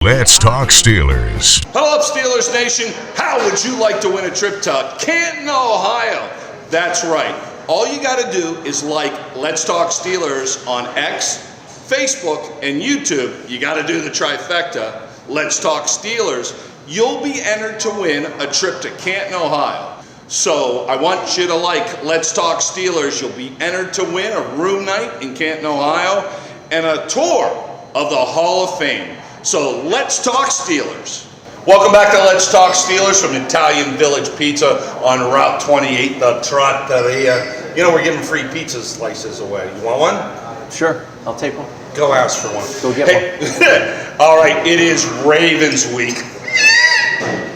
Let's talk Steelers. Hello up, Steelers Nation. How would you like to win a trip to Canton, Ohio? That's right. All you got to do is like Let's Talk Steelers on X, Facebook, and YouTube. You got to do the trifecta. Let's Talk Steelers. You'll be entered to win a trip to Canton, Ohio. So I want you to like Let's Talk Steelers. You'll be entered to win a room night in Canton, Ohio, and a tour of the Hall of Fame. So let's talk Steelers. Welcome back to Let's Talk Steelers from Italian Village Pizza on Route 28, the Trattoria. You know, we're giving free pizza slices away. You want one? Sure, I'll take one. Go ask for one. Go get one. All right, it is Ravens week.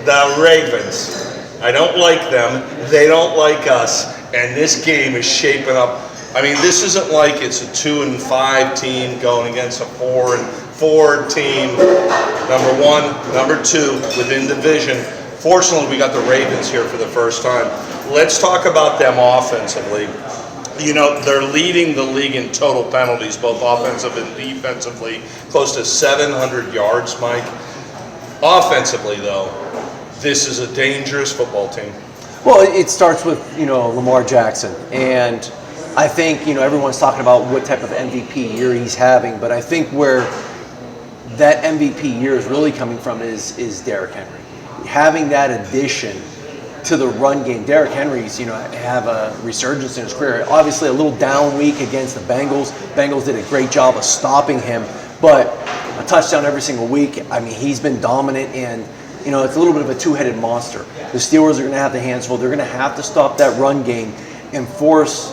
The Ravens. I don't like them. They don't like us. And this game is shaping up. I mean, this isn't like it's a 2-5 team going against a 4-4 team. Number one, number two within division. Fortunately, we got the Ravens here for the first time. Let's talk about them offensively. You know, they're leading the league in total penalties, both offensive and defensively, close to 700 yards, Mike. Offensively, though, this is a dangerous football team. Well, it starts with, Lamar Jackson. And I think, everyone's talking about what type of MVP year he's having, but I think where that MVP year is really coming from is Derrick Henry. Having that addition to the run game. Derrick Henry's, have a resurgence in his career. Obviously a little down week against the Bengals. Bengals did a great job of stopping him, but a touchdown every single week. I mean, he's been dominant, and it's a little bit of a two-headed monster. The Steelers are going to have the hands full. They're going to have to stop that run game and force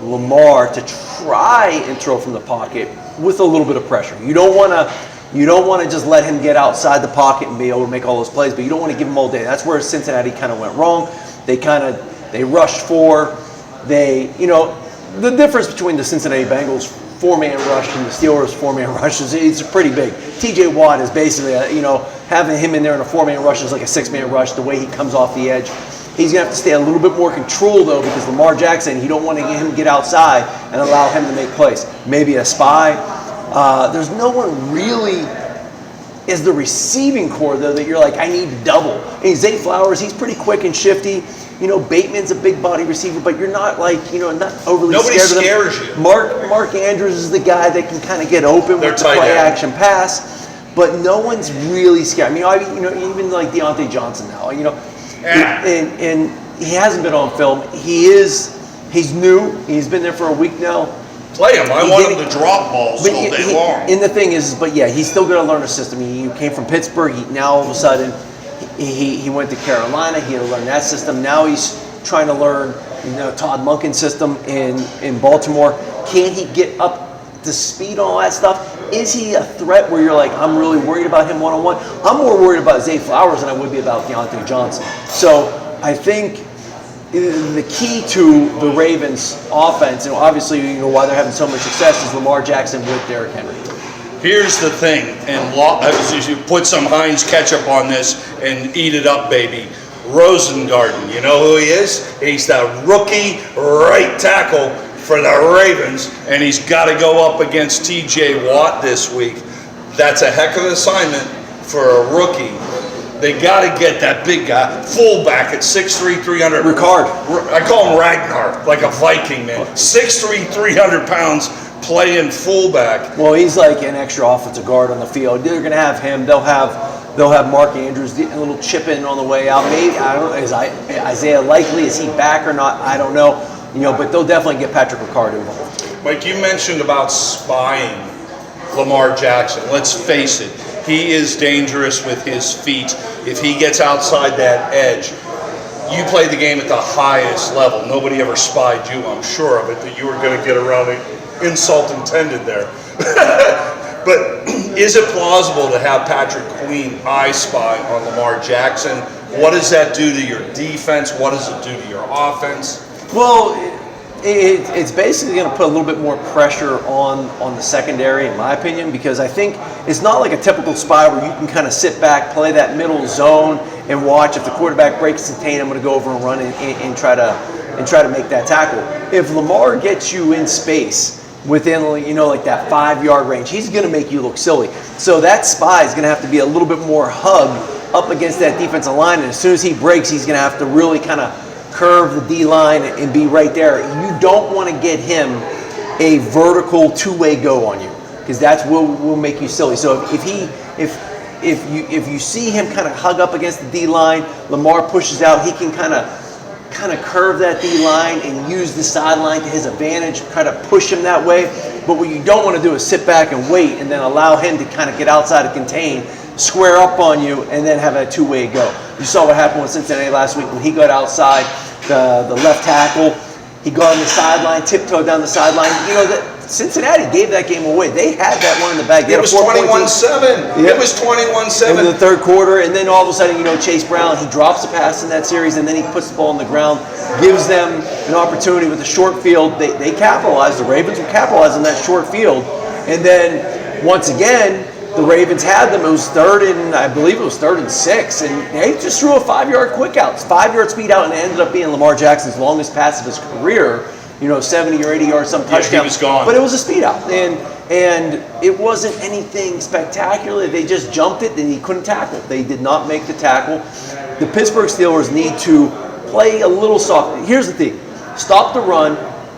Lamar to try and throw from the pocket with a little bit of pressure. You don't want to just let him get outside the pocket and be able to make all those plays, but you don't want to give him all day. That's where Cincinnati kind of went wrong. They rushed four. The difference between the Cincinnati Bengals four-man rush and the Steelers four-man rush is pretty big. TJ Watt is basically, having him in there in a four-man rush is like a six-man rush, the way he comes off the edge. He's going to have to stay a little bit more control, though, because Lamar Jackson, you don't want to get him get outside and allow him to make plays. Maybe a spy. There's no one really is the receiving core, though, that you're like, I need to double. And Zay Flowers, he's pretty quick and shifty. Bateman's a big body receiver, but you're not like, not overly Nobody scared of scares him. you. Mark Andrews is the guy that can kind of get open with the play-action pass, but no one's really scared. Even like Deontay Johnson now, and he hasn't been on film. He's new. He's been there for a week now. Play him. I want him to drop balls all day long. And the thing is, he's still going to learn a system. He came from Pittsburgh. Now all of a sudden, he went to Carolina. He had to learn that system. Now he's trying to learn, Todd Monken's system in Baltimore. Can he get up to speed on all that stuff? Is he a threat where you're like, I'm really worried about him one-on-one? I'm more worried about Zay Flowers than I would be about Deontay Johnson. So I think the key to the Ravens offense, and obviously why they're having so much success, is Lamar Jackson with Derrick Henry. Here's the thing, and you put some Heinz ketchup on this and eat it up, baby. Rosengarten, you know who he is? He's the rookie right tackle for the Ravens, and he's got to go up against TJ Watt this week. That's a heck of an assignment for a rookie. They got to get that big guy, fullback at 6'3", 300. Ricard. I call him Ragnar, like a Viking, man. 6'3", 300 pounds, playing fullback. Well, he's like an extra offensive guard on the field. They're going to have him. They'll have Mark Andrews, a little chip in on the way out. Maybe, I don't know, is Isaiah Likely? Is he back or not? I don't know. But they'll definitely get Patrick Ricard involved. Mike, you mentioned about spying Lamar Jackson. Let's face it, he is dangerous with his feet. If he gets outside that edge, you play the game at the highest level. Nobody ever spied you, I'm sure of it, that you were going to get around the insult intended there. But is it plausible to have Patrick Queen eye spy on Lamar Jackson? What does that do to your defense? What does it do to your offense? Well, it's basically going to put a little bit more pressure on the secondary, in my opinion, because I think it's not like a typical spy where you can kind of sit back, play that middle zone, and watch if the quarterback breaks contain. I'm going to go over and run and try to make that tackle. If Lamar gets you in space within, like that 5-yard range, he's going to make you look silly. So that spy is going to have to be a little bit more hug up against that defensive line, and as soon as he breaks, he's going to have to really kind of curve the D-line and be right there. You don't want to get him a vertical two-way go on you, because that's what will make you silly. So if you see him kind of hug up against the D-line, Lamar pushes out, he can kind of curve that D-line and use the sideline to his advantage, kind of push him that way. But what you don't want to do is sit back and wait and then allow him to kind of get outside and contain, square up on you, and then have that two-way go. You saw what happened with Cincinnati last week when he got outside the left tackle. He got on the sideline, tiptoed down the sideline. Cincinnati gave that game away. They had that one in the bag. It was 21-7. It was 21-7. In the third quarter, and then all of a sudden, Chase Brown, he drops a pass in that series, and then he puts the ball on the ground, gives them an opportunity with the short field. They capitalized. The Ravens would capitalize on that short field. And then, once again, the Ravens had them. It was I believe it was 3rd and 6, and they just threw a 5-yard quick out. 5-yard speed out, and it ended up being Lamar Jackson's longest pass of his career. 70 or 80 yards, some touchdown. He was gone. But it was a speed out, and it wasn't anything spectacular. They just jumped it, and he couldn't tackle. They did not make the tackle. The Pittsburgh Steelers need to play a little soft. Here's the thing: stop the run.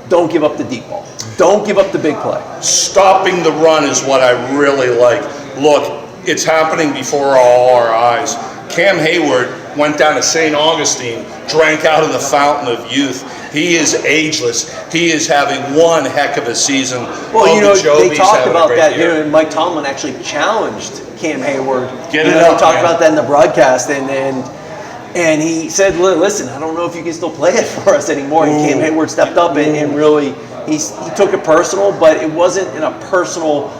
Don't give up the deep ball. Don't give up the big play. Stopping the run is what I really like. Look, it's happening before all our eyes. Cam Hayward went down to St. Augustine, drank out of the fountain of youth. He is ageless. He is having one heck of a season. Well, they talked about that. Mike Tomlin actually challenged Cam Hayward. They talked about that in the broadcast, and he said, "Listen, I don't know if you can still play it for us anymore." And Cam Hayward stepped up and really he took it personal, but it wasn't in a personal.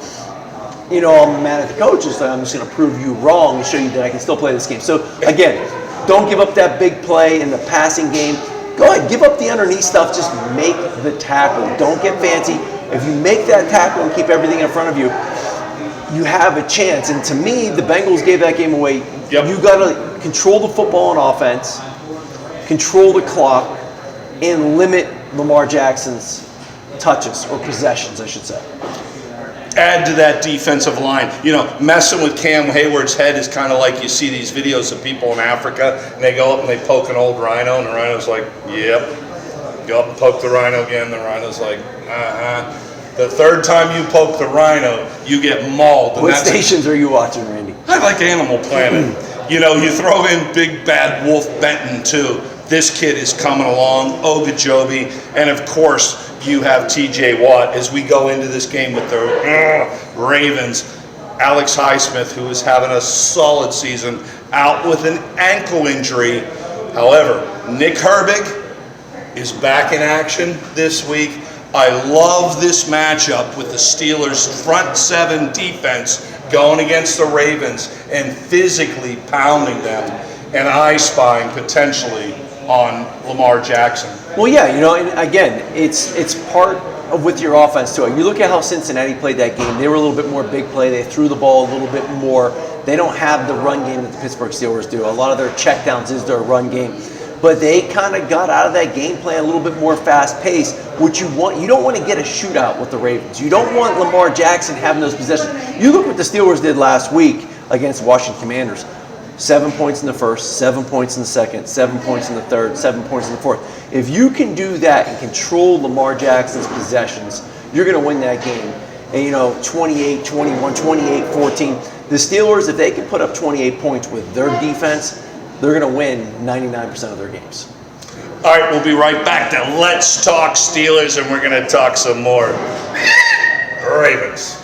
I'm mad at the coaches. I'm just going to prove you wrong and show you that I can still play this game. So again, don't give up that big play in the passing game. Go ahead, give up the underneath stuff. Just make the tackle. Don't get fancy. If you make that tackle and keep everything in front of you, you have a chance. And to me, the Bengals gave that game away. Yep. You got to control the football on offense, control the clock, and limit Lamar Jackson's touches or possessions, I should say. Add to that defensive line. Messing with Cam Hayward's head is kind of like you see these videos of people in Africa, and they go up and they poke an old rhino, and the rhino's like, yep. Go up and poke the rhino again, the rhino's like, uh-huh. The third time you poke the rhino, you get mauled. What stations are you watching, Randy? I like Animal Planet. You throw in Big Bad Wolf Benton, too. This kid is coming along, Ogunjobi, and of course, you have T.J. Watt as we go into this game with the Ravens. Alex Highsmith, who is having a solid season, out with an ankle injury. However, Nick Herbig is back in action this week. I love this matchup with the Steelers' front seven defense going against the Ravens and physically pounding them, and I spying potentially on Lamar Jackson. Well, yeah, and again, it's part of with your offense too. You look at how Cincinnati played that game. They were a little bit more big play. They threw the ball a little bit more. They don't have the run game that the Pittsburgh Steelers do. A lot of their checkdowns is their run game. But they kind of got out of that game plan a little bit more fast paced. What you don't want to get a shootout with the Ravens. You don't want Lamar Jackson having those possessions. You look what the Steelers did last week against the Washington Commanders. 7 points in the first, 7 points in the second, 7 points in the third, 7 points in the fourth. If you can do that and control Lamar Jackson's possessions, you're going to win that game. And 28-21, 28-14. The Steelers, if they can put up 28 points with their defense, they're going to win 99% of their games. All right, we'll be right back to Let's Talk Steelers, and we're going to talk some more Ravens.